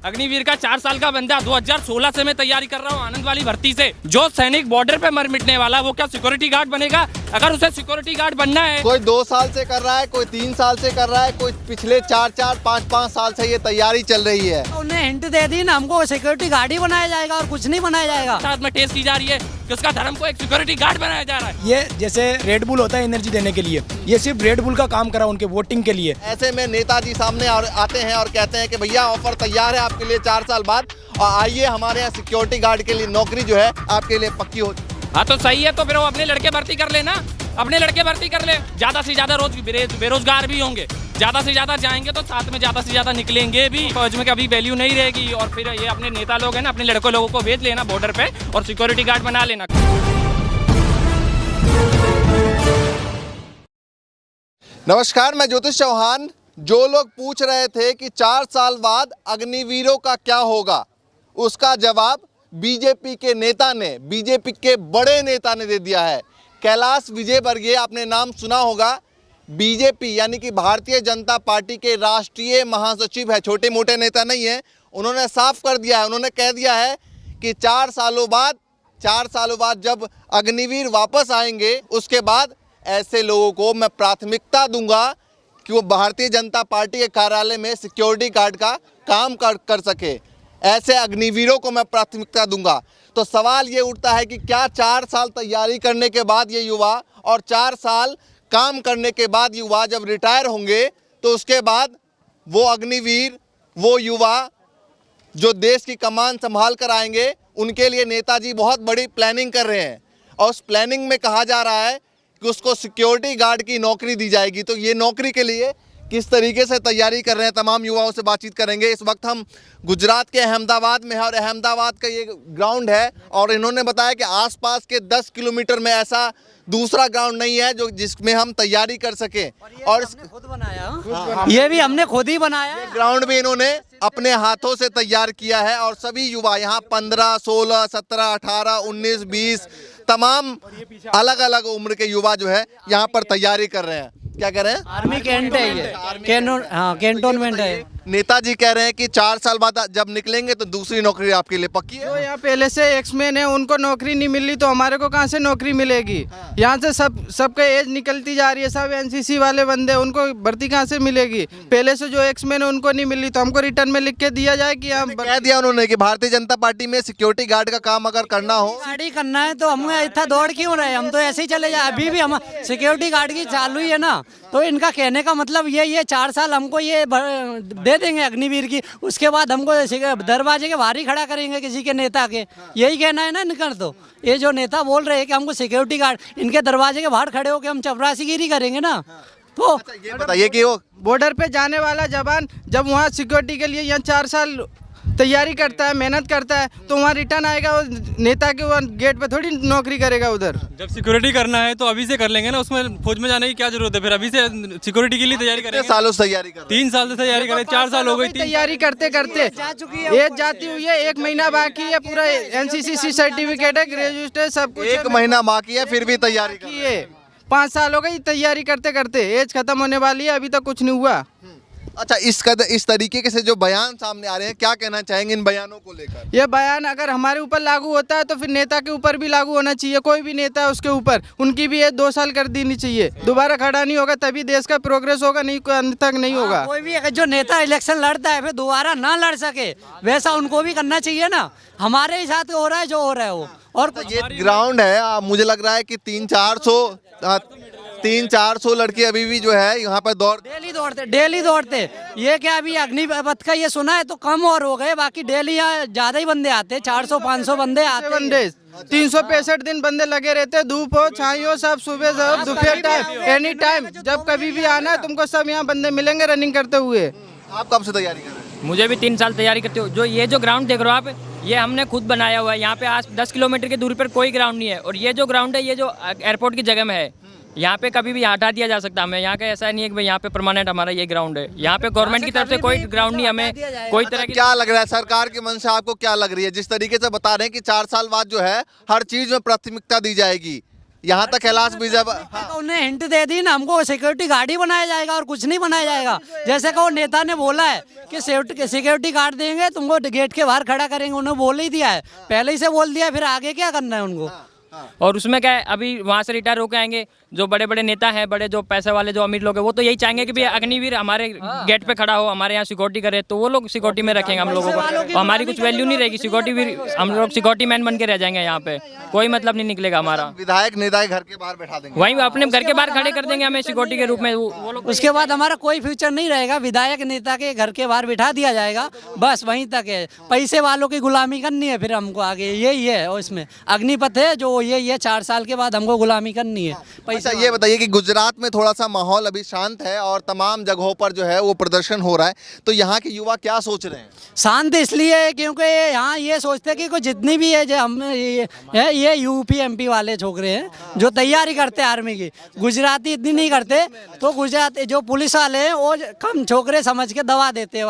अग्निवीर का 4 साल का बंदा 2016 से मैं तैयारी कर रहा हूँ आनंद वाली भर्ती से। जो सैनिक बॉर्डर पे मर मिटने वाला वो क्या सिक्योरिटी गार्ड बनेगा? अगर उसे सिक्योरिटी गार्ड बनना है, कोई 2 साल से कर रहा है, कोई 3 साल से कर रहा है, कोई पिछले 4-4, 5-5 साल से ये तैयारी चल रही है। उन्हें हिंट दे दी ना, हमको सिक्योरिटी गार्ड ही बनाया जाएगा और कुछ नहीं बनाया जाएगा। साथ में टेस्ट की जा रही है कि उसका धर्म को एक सिक्योरिटी गार्ड बनाया जा रहा है। ये जैसे रेड बुल होता है एनर्जी देने के लिए, ये सिर्फ रेड बुल का काम करा उनके वोटिंग के लिए। ऐसे में नेताजी सामने आते हैं और कहते हैं कि भैया ऑफर तैयार है आपके लिए 4 साल बाद, और आइए हमारे यहाँ सिक्योरिटी गार्ड के लिए नौकरी जो है आपके लिए पक्की हो। हाँ तो सही है, तो फिर वो अपने लड़के भर्ती कर लेना, अपने लड़के भर्ती कर ले। ज्यादा से ज्यादा रोज बेरोजगार भी होंगे, ज्यादा से ज्यादा जाएंगे तो साथ में ज्यादा से ज्यादा निकलेंगे भी। फौज में कभी वैल्यू नहीं रहेगी। और फिर ये अपने नेता लोग हैं ना, अपने लड़कों लोगों को भेज लेना बॉर्डर पे और सिक्योरिटी गार्ड बना लेना। नमस्कार, मैं ज्योतिष चौहान। जो लोग पूछ रहे थे कि 4 साल बाद अग्निवीरों का क्या होगा, उसका जवाब बीजेपी के नेता ने, बीजेपी के बड़े नेता ने दे दिया है। कैलाश विजयवर्गीय, आपने नाम सुना होगा। बीजेपी यानी कि भारतीय जनता पार्टी के राष्ट्रीय महासचिव है, छोटे मोटे नेता नहीं है। उन्होंने साफ कर दिया है, उन्होंने कह दिया है कि 4 सालों बाद जब अग्निवीर वापस आएंगे, उसके बाद ऐसे लोगों को मैं प्राथमिकता दूंगा कि वो भारतीय जनता पार्टी के कार्यालय में सिक्योरिटी गार्ड का काम कर सके। ऐसे अग्निवीरों को मैं प्राथमिकता दूंगा। तो सवाल ये उठता है कि क्या 4 साल तैयारी करने के बाद ये युवा और 4 साल काम करने के बाद युवा जब रिटायर होंगे तो उसके बाद वो अग्निवीर, वो युवा जो देश की कमान संभाल कर आएंगे, उनके लिए नेताजी बहुत बड़ी प्लानिंग कर रहे हैं। और उस प्लानिंग में कहा जा रहा है कि उसको सिक्योरिटी गार्ड की नौकरी दी जाएगी। तो ये नौकरी के लिए किस तरीके से तैयारी कर रहे हैं, तमाम युवाओं से बातचीत करेंगे। इस वक्त हम गुजरात के अहमदाबाद में है और अहमदाबाद का ये ग्राउंड है, और इन्होंने बताया कि आसपास के 10 किलोमीटर में ऐसा दूसरा ग्राउंड नहीं है जो जिसमें हम तैयारी कर सकें। और हमने खुद बनाया, ये भी हमने खुद ही बनाया। ग्राउंड भी इन्होंने अपने हाथों से तैयार किया है। और सभी युवा यहाँ 15, 16, 17, 18, 19, 20 तमाम अलग अलग उम्र के युवा जो है यहाँ पर तैयारी कर रहे हैं। क्या कह रहे हैं? आर्मी कैंट है ये, कैंटोनमेंट है। नेताजी कह रहे हैं कि 4 साल बाद जब निकलेंगे तो दूसरी नौकरी आपके लिए पक्की है। जो यहाँ पहले से एक्समैन है उनको नौकरी नहीं मिल रही, तो हमारे को कहाँ से नौकरी मिलेगी? यहाँ से सबका एज निकलती जा रही है। सब एनसीसी वाले बंदे, उनको भर्ती कहाँ से मिलेगी? पहले से जो एक्समैन है उनको नहीं मिल रही, तो हमको रिटर्न में लिख के दिया जाए कि हम कह दिया उन्होंने कि भारतीय जनता पार्टी में सिक्योरिटी गार्ड का काम अगर करना हो, गाड़ी करना है तो हम इतना दौड़ क्यों रहे? हम तो ऐसे ही चले जाए। अभी भी हम सिक्योरिटी गार्ड की चालू ही है ना, तो इनका कहने का मतलब ये 4 साल हमको ये दे देंगे अग्निवीर की, उसके बाद हमको दरवाजे के बाहर ही खड़ा करेंगे किसी के नेता के। यही कहना है ना इनका। तो ये जो नेता बोल रहे हैं कि हमको सिक्योरिटी गार्ड, इनके दरवाजे के बाहर खड़े होकर हम चपरासीगिरी करेंगे ना। तो ये बताइए कि वो बॉर्डर पे जाने वाला जवान जब वहाँ सिक्योरिटी के लिए यहाँ 4 साल तैयारी करता है, मेहनत करता है, तो वहाँ रिटर्न आएगा, वो नेता के वहाँ गेट पे थोड़ी नौकरी करेगा उधर। जब सिक्योरिटी करना है तो अभी से कर लेंगे ना, उसमें फौज में जाने की क्या जरूरत है? फिर अभी से सिक्योरिटी के लिए तैयारी करेंगे। सालों से तैयारी कर 3 साल से तैयारी करें, 4 साल हो गई। तैयारी करते करते एज जाती हुई है, 1 महीना बाकी है, पूरा एनसीसी सर्टिफिकेट है, ग्रेजुएट है, सब कुछ 1 महीना बाकी है, फिर भी तैयारी कर रहे हैं। 5 साल हो गई तैयारी करते करते, एज खत्म होने वाली है, अभी तक कुछ नहीं हुआ। अच्छा, इस तरीके से जो बयान सामने आ रहे हैं, क्या कहना चाहेंगे इन बयानों को लेकर? ये बयान अगर हमारे ऊपर लागू होता है तो फिर नेता के ऊपर भी लागू होना चाहिए। कोई भी नेता है उसके ऊपर उनकी भी एज 2 साल कर देनी चाहिए। दोबारा खड़ा नहीं होगा तभी देश का प्रोग्रेस होगा, नहीं अंत तक नहीं होगा। कोई भी जो नेता इलेक्शन लड़ता है फिर दोबारा ना लड़ सके, वैसा उनको भी करना चाहिए ना। हमारे ही साथ हो रहा है जो हो रहा है वो। और ये ग्राउंड है, मुझे लग रहा है कि 300-400 लड़के अभी भी जो है यहाँ पर डेली दौड़ते। ये क्या अभी अग्निपथ का ये सुना है तो कम और हो गए, बाकी डेली यहाँ ज्यादा ही बंदे आते हैं, 400-500 बंदे आते। 365 दिन बंदे लगे रहते, धूप हो छाई हो, सब सुबह सब दोपहर टाइम, एनी टाइम, जब कभी भी आना है तुमको सब यहाँ बंदे मिलेंगे रनिंग करते हुए। आप कब से तैयारी कर रहे हैं? मुझे भी 3 साल तैयारी करते हो। जो ये जो ग्राउंड देख रहे हो आप, ये हमने खुद बनाया हुआ है। यहाँ पे आज 10 किलोमीटर की दूरी पर कोई ग्राउंड नहीं है। और ये जो ग्राउंड है, ये जो एयरपोर्ट की जगह में है, यहाँ पे कभी भी हटा दिया जा सकता है हमें। यहाँ का ऐसा नहीं है कि भाई यहाँ पे परमानेंट हमारा ये ग्राउंड है। यहाँ पे गवर्नमेंट की तरफ से कोई ग्राउंड नहीं, हमें कोई तरह की। क्या लग रहा है सरकार की मंशा आपको क्या लग रही है? जिस तरीके से बता रहे हैं कि 4 साल बाद जो है हर चीज में प्राथमिकता दी जाएगी, यहाँ तक कैलाश विजय हाँ। तो उन्हें हिंट दे दी ना, हमको सिक्योरिटी गार्ड ही बनाया जाएगा और कुछ नहीं बनाया जाएगा। जैसे कि वो नेता ने बोला है कि सिक्योरिटी गार्ड देंगे तुमको, गेट के बाहर खड़ा करेंगे, उन्होंने बोल ही दिया है, पहले ही से बोल दिया है, फिर आगे क्या करना है उनको। और उसमें क्या है, अभी वहाँ से रिटायर होकर आएंगे जो बड़े बड़े नेता हैं, बड़े जो पैसे वाले जो अमीर लोग हैं, वो तो यही चाहेंगे कि भी अग्निवीर हमारे गेट पे खड़ा हो, हमारे यहाँ सिक्योरिटी करे, तो वो लोग सिक्योरिटी में रखेंगे हम लोगों को, और हमारी कुछ वैल्यू नहीं रहेगी। सिक्योरिटी हम लोग सिक्योरिटी मैन बन के रह जाएंगे, यहाँ पे कोई मतलब नहीं निकलेगा हमारा। विधायक नेता के घर के बाहर बैठा देंगे, वहीं अपने घर के बाहर खड़े कर देंगे हमें सिक्योरिटी के रूप में, वो लोग। उसके बाद हमारा कोई फ्यूचर नहीं रहेगा, विधायक नेता के घर के बाहर बिठा दिया जाएगा, बस वहीं तक है। पैसे वालों की गुलामी करनी है फिर हमको आगे, यही है। और इसमें अग्निपथ है जो यही है, 4 साल के बाद हमको गुलामी करनी है। अच्छा ये बताइए कि गुजरात में थोड़ा सा माहौल अभी शांत है और तमाम जगहों पर जो है वो प्रदर्शन हो रहा है, तो यहाँ के युवा क्या सोच रहे हैं? शांत इसलिए है क्योंकि यहाँ ये सोचते हैं कि कोई जितनी भी है जो हम ये यूपी एमपी वाले छोकरे हैं जो तैयारी करते हैं आर्मी की, गुजराती इतनी नहीं करते, तो गुजरात जो पुलिस वाले हैं वो कम छोकरे समझ के दबा देते हैं।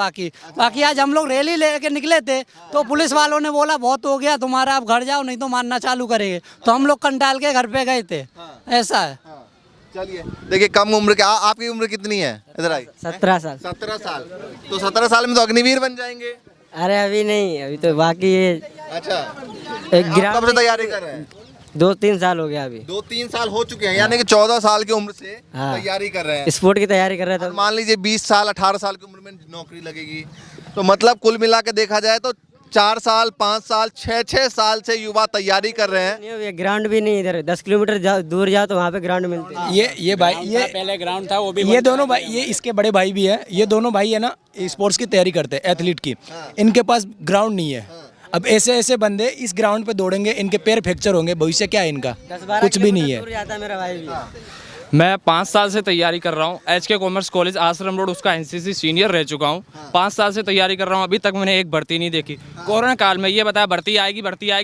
बाकी आज हम लोग रैली लेके निकले थे तो पुलिस वालों ने बोला बहुत हो गया तुम्हारा, अब घर जाओ नहीं तो मारना चालू करेंगे, तो हम लोग कंटाल के घर पे गए थे। ऐसा है। चलिए देखिए, कम उम्र के आपकी उम्र कितनी है? इधर आई। 17 साल। 17 साल। तो 17 साल में तो अग्निवीर बन जाएंगे। अरे अभी नहीं, अभी तो बाकी है। अच्छा, एक आप कब से तैयारी कर रहे हैं? 2-3 साल हो गया अभी। 2-3 साल हो चुके हैं, यानी कि 14 साल की उम्र से हाँ। तैयारी कर रहे हैं। स्पोर्ट की तैयारी कर रहे थे। और मान लीजिए 20 साल 18 साल की उम्र में नौकरी लगेगी, तो मतलब कुल मिला के देखा जाए तो 4 साल 5 साल 6 साल से युवा तैयारी कर रहे हैं। ये ग्राउंड भी नहीं, इधर 10 किलोमीटर दूर जाओ तो वहाँ पे ग्राउंड मिलते हैं। ये भाई, ये पहले ग्राउंड था वो भी, ये दोनों भाई, ये इसके बड़े भाई भी है, ये दोनों भाई है ना स्पोर्ट्स की तैयारी करते हैं, एथलीट की। इनके पास ग्राउंड नहीं है। अब ऐसे ऐसे बंदे इस ग्राउंड पे दौड़ेंगे, इनके पैर फ्रैक्चर होंगे, भविष्य क्या है इनका? 10-12 कुछ भी नहीं है। दूर जाता है मेरा भाई भी। मैं 5 साल से तैयारी कर रहा हूँ। HK कॉमर्स कॉलेज आश्रम रोड, उसका NCC सीनियर रह चुका हूँ। 5 साल से तैयारी कर रहा हूँ, अभी तक मैंने एक भर्ती नहीं देखी। कोरोना काल में ये बताया भर्ती आएगी,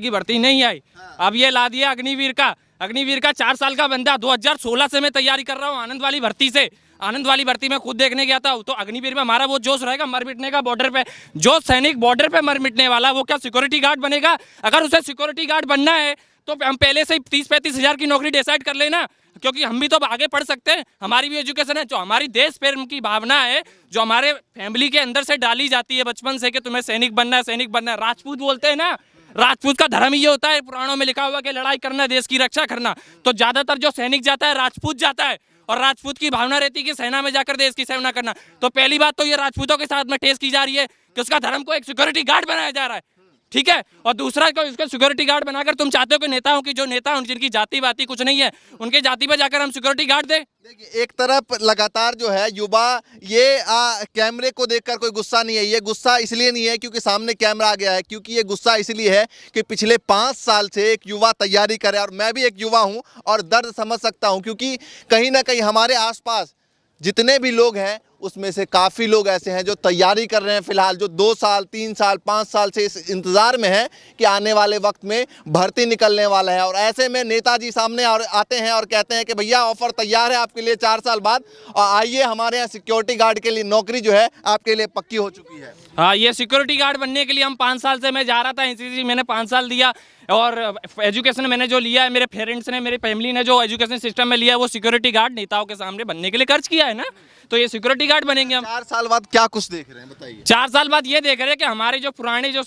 भर्ती नहीं आई। अब ये ला दिया अग्निवीर का 4 साल का बंदा। 2016 से मैं तैयारी कर रहा हूँ आनंद वाली भर्ती से। आनंद वाली भर्ती में खुद देखने गया था, तो अग्निवीर में हमारा वो जोश रहेगा मर मिटने का बॉर्डर पे। जो सैनिक बॉर्डर पे मर मिटने वाला, वो क्या सिक्योरिटी गार्ड बनेगा? अगर उसे सिक्योरिटी गार्ड बनना है तो हम पहले से ही 30-35 हज़ार की नौकरी डिसाइड कर लेना, क्योंकि हम भी तो आगे पढ़ सकते हैं, हमारी भी एजुकेशन है। जो हमारी देश प्रेम की भावना है, जो हमारे फैमिली के अंदर से डाली जाती है बचपन से कि तुम्हें सैनिक बनना है। राजपूत बोलते हैं ना, राजपूत का धर्म ये होता है, पुराणों में लिखा हुआ कि लड़ाई करना, देश की रक्षा करना। तो ज्यादातर जो सैनिक जाता है राजपूत जाता है, और राजपूत की भावना रहती है कि सेना में जाकर देश की सेवा करना। तो पहली बात तो ये राजपूतों के साथ में टेस्ट की जा रही है कि उसका धर्म को एक सिक्योरिटी गार्ड बनाया जा रहा है, ठीक है। और दूसरा को इसको सिक्योरिटी गार्ड बनाकर तुम चाहते हो कि नेताओं की, जो नेता हैं जिनकी जाति बाती कुछ नहीं है, उनके जाति पे जाकर हम सिक्योरिटी गार्ड दें। देखिए, एक तरफ लगातार जो है युवा ये कैमरे को देखकर कोई गुस्सा नहीं है। ये गुस्सा इसलिए नहीं है क्योंकि सामने कैमरा आ गया है, क्योंकि ये गुस्सा इसलिए है कि पिछले 5 साल से एक युवा तैयारी करे, और मैं भी एक युवा हूं और दर्द समझ सकता हूं, क्योंकि कहीं ना कहीं हमारे आसपास जितने भी लोग हैं उसमें से काफ़ी लोग ऐसे हैं जो तैयारी कर रहे हैं फिलहाल, जो 2 साल 3 साल 5 साल से इस इंतज़ार में है कि आने वाले वक्त में भर्ती निकलने वाला है। और ऐसे में नेताजी सामने और आते हैं और कहते हैं कि भैया ऑफ़र तैयार है आपके लिए 4 साल बाद, और आइए हमारे यहाँ सिक्योरिटी गार्ड के लिए नौकरी जो है आपके लिए पक्की हो चुकी है। हाँ, ये सिक्योरिटी गार्ड बनने के लिए हम 5 साल से, मैं जा रहा था NCC, मैंने 5 साल दिया, और एजुकेशन मैंने जो लिया है, मेरे पेरेंट्स ने, मेरी फैमिली ने जो एजुकेशन सिस्टम में लिया है, वो सिक्योरिटी गार्ड नेताओं के सामने बनने के लिए खर्च किया है ना, तो ये सिक्योरिटी गार्ड बनेंगे हम। 4 साल बाद क्या कुछ देख रहे हैं बताइए? 4 साल बाद ये देख रहे हैं कि हमारे जो पुराने जो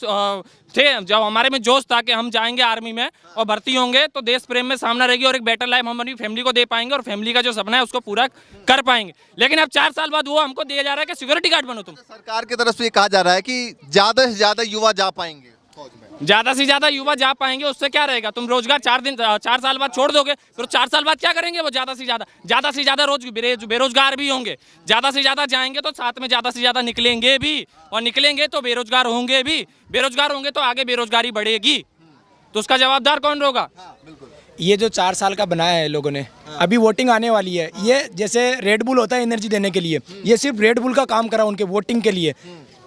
थे, जब हमारे में जोश था कि हम जाएंगे आर्मी में और भर्ती होंगे तो देश प्रेम में सामना रहेगी, और एक बेटर लाइफ हम अपनी फैमिली को दे पाएंगे, और फैमिली का जो सपना है उसको पूरा कर पाएंगे। लेकिन अब 4 साल बाद वो हमको दिया जा रहा है कि सिक्योरिटी गार्ड बनो तुम। सरकार की तरफ से ये कहा जा रहा है कि ज़्यादा से ज़्यादा युवा जा पाएंगे फौज में। ज़्यादा से ज़्यादा युवा जा पाएंगे, उससे क्या रहेगा? तुम रोजगार 4 साल बाद छोड़ दोगे, फिर 4 साल बाद क्या करेंगे वो? ज़्यादा से ज़्यादा रोज बेरोजगार भी होंगे। ज़्यादा से ज़्यादा जाएंगे तो साथ में ज़्यादा से ज़्यादा निकलेंगे भी, और निकलेंगे तो बेरोजगार होंगे भी, बेरोजगार होंगे तो आगे बेरोजगारी बढ़ेगी, तो उसका जवाबदार कौन होगा? ये जो 4 साल का बनाया है लोगों ने, अभी वोटिंग आने वाली है, ये जैसे रेड बुल होता है एनर्जी देने के लिए, ये सिर्फ रेड बुल का काम करा उनके वोटिंग के लिए।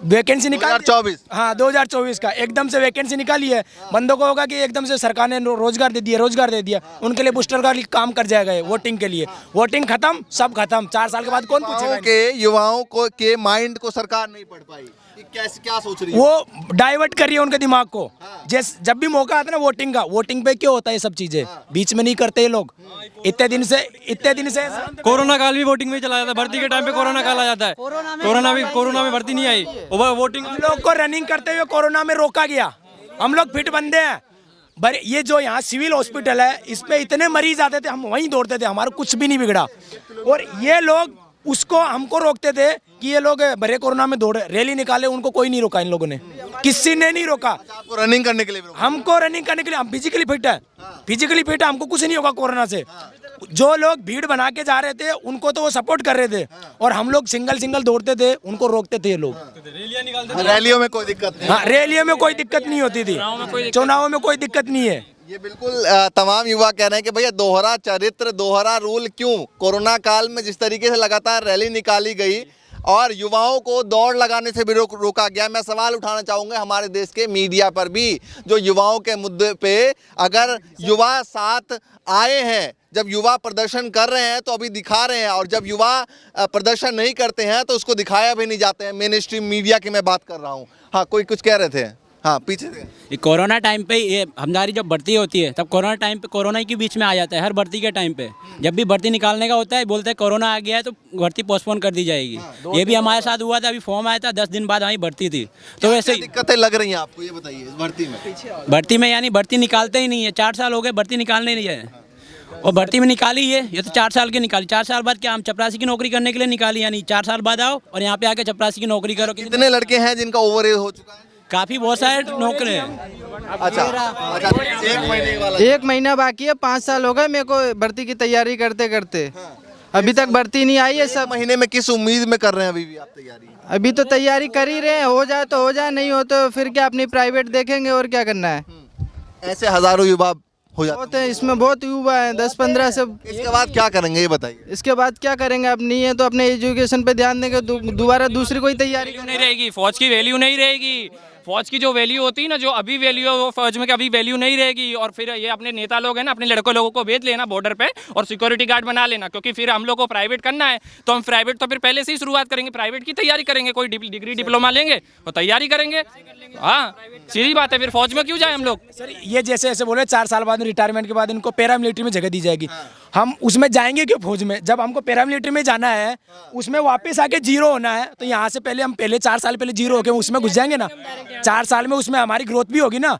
वैकेंसी निकाल 2024, हाँ 2024 का एकदम से वैकेंसी निकाली है। बंदों को होगा कि एकदम से सरकार ने रोजगार दे दिया, उनके लिए बूस्टर का काम कर जाएगा वोटिंग के लिए। वोटिंग खत्म, सब खत्म। 4 साल के बाद कौन पूछेगा? युवाओं को के माइंड को सरकार नहीं पढ़ पाई। कैसे क्या सोच रही है? वो डाइवर्ट कर रही है उनके दिमाग को। जब भी मौका आता है ना वोटिंग का, वोटिंग पे क्यों होता है ये सब चीजें, बीच में नहीं करते ये लोग। इतने दिन से कोरोना काल भी वोटिंग में चला जाता है, भर्ती के टाइम पे कोरोना काल आ जाता है, कोरोना में भर्ती नहीं आई, वोटिंग हम लोग को रनिंग करते हुए कोरोना में रोका गया। हम लोग फिट बंदे हैं। ये जो यहाँ सिविल हॉस्पिटल है, इस पे इतने मरीज आते थे, हम वहीं दौड़ते थे, हमारा कुछ भी नहीं बिगड़ा। और ये लोग उसको हमको रोकते थे कि ये लोग भरे कोरोना में दौड़े, रैली निकाले, उनको कोई नहीं रोका, इन लोगों ने किसी ने नहीं रोका। आपको रनिंग करने के लिए भी रोका? हमको रनिंग करने के लिए, हम फिजिकली फिट है, फिजिकली फिट है, हमको कुछ नहीं होगा कोरोना से। जो लोग भीड़ बना के जा रहे थे उनको तो वो सपोर्ट कर रहे थे, और हम लोग सिंगल दौड़ते थे, उनको रोकते थे ये लोग। रैलियों में कोई दिक्कत नहीं? हाँ, रैलियों में कोई दिक्कत नहीं होती थी, चुनावों में कोई दिक्कत नहीं है। ये बिल्कुल तमाम युवा कह रहे हैं कि भैया दोहरा चरित्र, दोहरा रूल क्यों? कोरोना काल में जिस तरीके से लगातार रैली निकाली गई और युवाओं को दौड़ लगाने से भी रोका गया। मैं सवाल उठाना चाहूँगा हमारे देश के मीडिया पर भी, जो युवाओं के मुद्दे पे अगर युवा साथ आए हैं, जब युवा प्रदर्शन कर रहे हैं तो अभी दिखा रहे हैं, और जब युवा प्रदर्शन नहीं करते हैं तो उसको दिखाया भी नहीं जाते हैं। मेन स्ट्रीम मीडिया की मैं बात कर रहा हूँ। हाँ, कोई कुछ कह रहे थे? हाँ, पीछे से। ये कोरोना टाइम पे ये हमारी जब भर्ती होती है तब कोरोना टाइम पे कोरोना के बीच में आ जाता है। हर भर्ती के टाइम पे जब भी भर्ती निकालने का होता है बोलते हैं कोरोना आ गया है तो भर्ती पोस्टपोन कर दी जाएगी। ये भी हमारे साथ हुआ था, अभी फॉर्म आया था, 10 दिन बाद हमारी भर्ती थी। तो वैसे दिक्कतें लग रही हैं आपको, ये बताइए इस भर्ती में? यानी भर्ती निकालते ही नहीं है। 4 साल हो गए भर्ती निकालने नहीं है, और भर्ती में निकाली है ये तो 4 साल की निकाली। 4 साल बाद क्या हम चपरासी की नौकरी करने के लिए निकाली, यानी 4 साल बाद आओ और यहाँ पे आके चपरासी की नौकरी करो। कितने लड़के हैं जिनका ओवर एज हो चुका है? काफी बहुत सारे नौकरी हैं। अच्छा, 1 महीने वाला? 1 महीना बाकी है, 5 साल हो गए मेरे को भर्ती की तैयारी करते करते, अभी तक भर्ती नहीं आई है। सब महीने में किस उम्मीद में कर रहे हैं अभी भी आप तैयारी? अभी तो तैयारी कर ही रहे हैं, हो जाए तो हो जाए, नहीं हो तो फिर क्या अपनी प्राइवेट देखेंगे और क्या करना है। ऐसे हजारों युवा हो जाते बहुत है, इसमें बहुत युवा है, 10-15 सब। इसके बाद क्या करेंगे ये बताइए? इसके बाद क्या करेंगे? अब नहीं है तो अपने एजुकेशन पे ध्यान देंगे, दोबारा दूसरी कोई तैयारी नहीं रहेगी, फौज की वैल्यू नहीं रहेगी। फौज की जो वैल्यू होती है ना, जो अभी वैल्यू है वो फौज में कभी वैल्यू नहीं रहेगी। और फिर ये अपने नेता लोग हैं ना, अपने लड़कों लोगों को भेज लेना बॉर्डर पे और सिक्योरिटी गार्ड बना लेना, क्योंकि फिर हम लोग को प्राइवेट करना है तो हम प्राइवेट तो फिर पहले से ही शुरुआत करेंगे, प्राइवेट की तैयारी करेंगे, कोई डिग्री डिप्लोमा लेंगे और तैयारी करेंगे। हाँ, सीधी बात है, फिर फौज में क्यों जाए हम लोग? सर ये जैसे ऐसे बोले 4 साल बाद रिटायरमेंट के बाद इनको पैरामिलिट्री में जगह दी जाएगी। हम उसमें जाएंगे क्यों फौज में, जब हमको पैरामिलिट्री में जाना है, उसमें वापस आके जीरो होना है, तो यहाँ से पहले हम 4 साल पहले जीरो होके उसमें घुस जाएंगे ना। 4 साल में उसमें हमारी ग्रोथ भी होगी ना।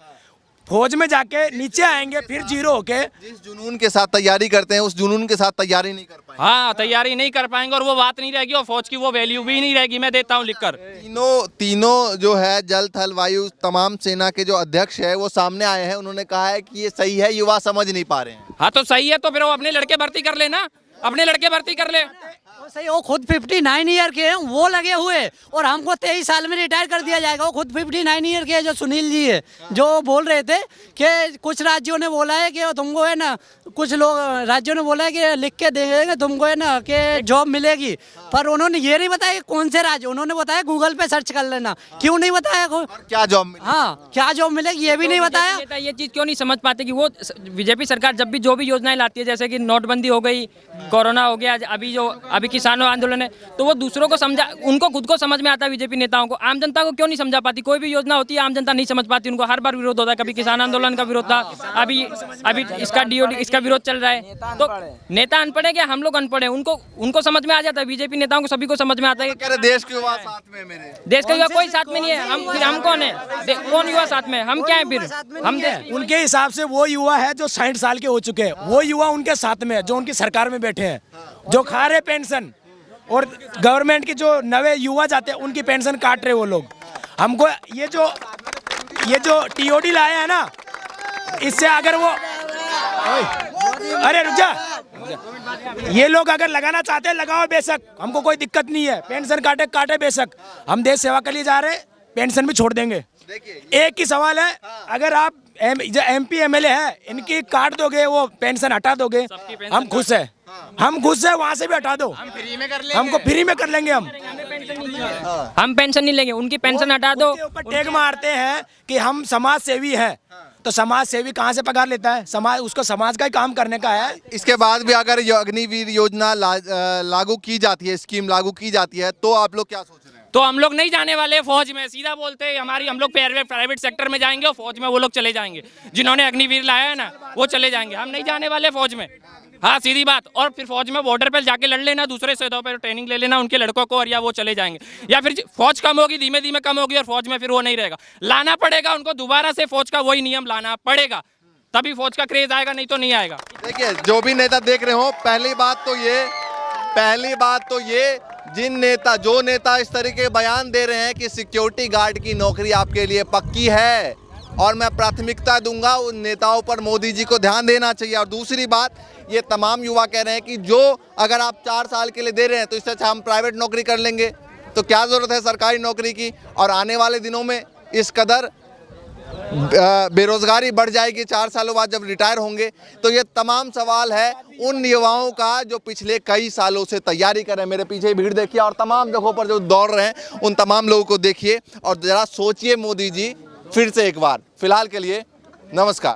फौज में जाके नीचे आएंगे फिर जीरो होके। जिस जुनून के साथ तैयारी करते हैं उस जुनून के साथ तैयारी नहीं कर पाएंगे। हाँ, तैयारी नहीं कर पाएंगे और वो बात नहीं रहेगी और फौज की वो वैल्यू भी नहीं रहेगी। मैं देता हूँ लिखकर। तीनों जो है जल थल वायु तमाम सेना के जो अध्यक्ष है वो सामने आए हैं। उन्होंने कहा है कि ये सही है, युवा समझ नहीं पा रहे हैं। हाँ, तो सही है तो फिर वो अपने लड़के भर्ती कर लेना, अपने लड़के भर्ती कर ले। सही, वो खुद 59 ईयर के हैं, वो लगे हुए, और हमको 23 साल में रिटायर कर दिया जाएगा। वो खुद 59 ईयर के जो सुनील जी है, जो बोल रहे थे कि कुछ राज्यों ने बोला है कि तुमको है ना, कुछ लोग राज्यों ने बोला है कि लिख के देंगे तुमको है ना कि जॉब मिलेगी, पर उन्होंने ये नहीं बताया कि कौन से राज्य। उन्होंने बताया गूगल पे सर्च कर लेना। क्यों नहीं बताया? क्या जॉब मिलेगी? हाँ, क्या जॉब मिलेगी ये भी नहीं बताया। ये चीज़ क्यों नहीं समझ पाते कि वो बीजेपी सरकार जब भी जो भी योजनाएं लाती है, जैसे कि नोटबंदी हो गई, कोरोना हो गया, अभी किसानों आंदोलन है, तो वो दूसरों को समझा, उनको खुद को समझ में आता है बीजेपी नेताओं को। आम जनता को क्यों नहीं समझा पाती? कोई भी योजना होती है आम जनता नहीं समझ पाती, उनको हर बार विरोध होता है। कभी किसान आंदोलन का विरोध था, अभी इसका DOD इसका विरोध चल रहा है। तो नेता अनपढ़ है क्या? हम लोग अनपढ़ है। उनको समझ में आ जाता है, बीजेपी नेताओं को सभी को समझ में आता है। देश के युवा साथ में, मेरे देश का युवा कोई साथ में नहीं है। हम कौन है? कौन युवा साथ में? हम क्या है फिर? हम उनके हिसाब से वो युवा है जो 60 साल के हो चुके हैं, वो युवा उनके साथ में है जो उनकी सरकार में बैठे हैं, जो खा रहे पेंशन, और गवर्नमेंट की जो नए युवा जाते हैं उनकी पेंशन काट रहे वो लोग। हमको ये जो TOD लाया है ना, इससे अगर वो अरे रुक जा, ये लोग अगर लगाना चाहते हैं लगाओ बेशक, हमको कोई दिक्कत नहीं है। पेंशन काटे बेशक, हम देश सेवा के लिए जा रहे हैं, पेंशन भी छोड़ देंगे। एक ही सवाल है, अगर आप MP MLA है, इनकी काट दोगे, वो पेंशन हटा दोगे, हम खुश है, वहाँ से भी हटा दो, हमको फ्री में कर लेंगे। हम पेंशन नहीं लेंगे, उनकी पेंशन हटा दो। ऊपर टैग मारते हैं कि हम समाज सेवी हैं, तो समाज सेवी कहाँ से पगार लेता है? उसको समाज का ही काम करने का है। इसके बाद भी अगर अग्निवीर योजना लागू की जाती है, स्कीम लागू की जाती है, तो आप लोग क्या सोच रहे हैं? तो हम लोग नहीं जाने वाले फौज में, सीधा बोलते हैं हमारी, हम लोग प्राइवेट सेक्टर में जाएंगे और फौज में वो लोग चले जाएंगे, जिन्होंने अग्निवीर लाया है ना वो चले जाएंगे, हम नहीं जाने वाले फौज में। हाँ सीधी बात। और फिर फौज में बॉर्डर पर जाके लड़ लेना, दूसरे शहीदों पर ट्रेनिंग ले लेना उनके लड़कों को, और या वो चले जाएंगे, या फिर फौज कम होगी, धीमे धीमे कम होगी और फौज में फिर वो नहीं रहेगा। लाना पड़ेगा उनको दोबारा से, फौज का वही नियम लाना पड़ेगा, तभी फौज का क्रेज आएगा, नहीं तो नहीं आएगा। देखिए जो भी नेता देख रहे हो, पहली बात तो ये जो नेता इस तरीके के बयान दे रहे हैं कि सिक्योरिटी गार्ड की नौकरी आपके लिए पक्की है और मैं प्राथमिकता दूंगा, उन नेताओं पर मोदी जी को ध्यान देना चाहिए। और दूसरी बात, ये तमाम युवा कह रहे हैं कि जो अगर आप 4 साल के लिए दे रहे हैं तो इससे अच्छा हम प्राइवेट नौकरी कर लेंगे, तो क्या ज़रूरत है सरकारी नौकरी की। और आने वाले दिनों में इस कदर बेरोजगारी बढ़ जाएगी 4 सालों बाद जब रिटायर होंगे। तो ये तमाम सवाल है उन युवाओं का जो पिछले कई सालों से तैयारी कर रहे हैं। मेरे पीछे भीड़ देखिए और तमाम जगहों पर जो दौड़ रहे हैं उन तमाम लोगों को देखिए और ज़रा सोचिए मोदी जी फिर से एक बार। फिलहाल के लिए नमस्कार।